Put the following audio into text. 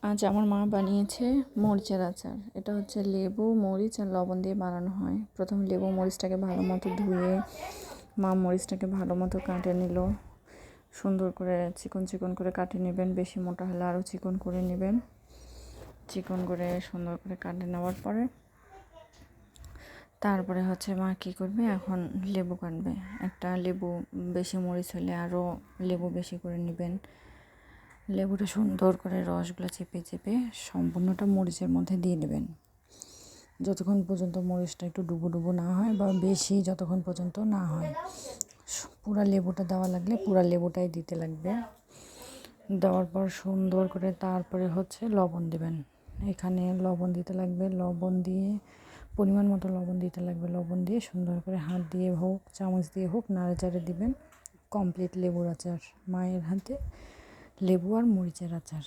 আজ আমার মা বানিয়েছে মরিচের আচার। এটা হচ্ছে লেবু, মরিচ আর লবণ দিয়ে বানানো হয়। প্রথম লেবু মরিচটাকে ভালো মতো ধুয়ে মা মরিচটাকে ভালো মতো কাটে নিল। সুন্দর করে চিকন চিকন করে কাটে নেবেন, বেশি মোটা হলে আরও চিকন করে নেবেন। চিকন করে সুন্দর করে কাটে নেওয়ার পরে তারপরে হচ্ছে মা কী করবে, এখন লেবু কাটবে। একটা লেবু, বেশি মরিচ হলে আরও লেবু বেশি করে নেবেন। লেবুটা সুন্দর করে রসগুলো চেপে চেপে সম্পূর্ণটা মরিচের মধ্যে দিয়ে দেবেন, যতক্ষণ পর্যন্ত মরিচটা একটু ডুবো ডুবো না হয় বা বেশি যতক্ষণ পর্যন্ত না হয়। পুরা লেবুটা দেওয়া লাগলে পুরা লেবুটাই দিতে লাগবে। দেওয়ার পর সুন্দর করে তারপরে হচ্ছে লবণ দেবেন। এখানে লবণ দিতে লাগবে, লবণ দিয়ে পরিমাণ মতো লবণ দিতে লাগবে। লবণ দিয়ে সুন্দর করে হাত দিয়ে হোক চামচ দিয়ে হোক নাড়াচাড়া দিবেন। কমপ্লিট লেবুর আচার, মায়ের হাতে লেবু আর মরিচের আচার।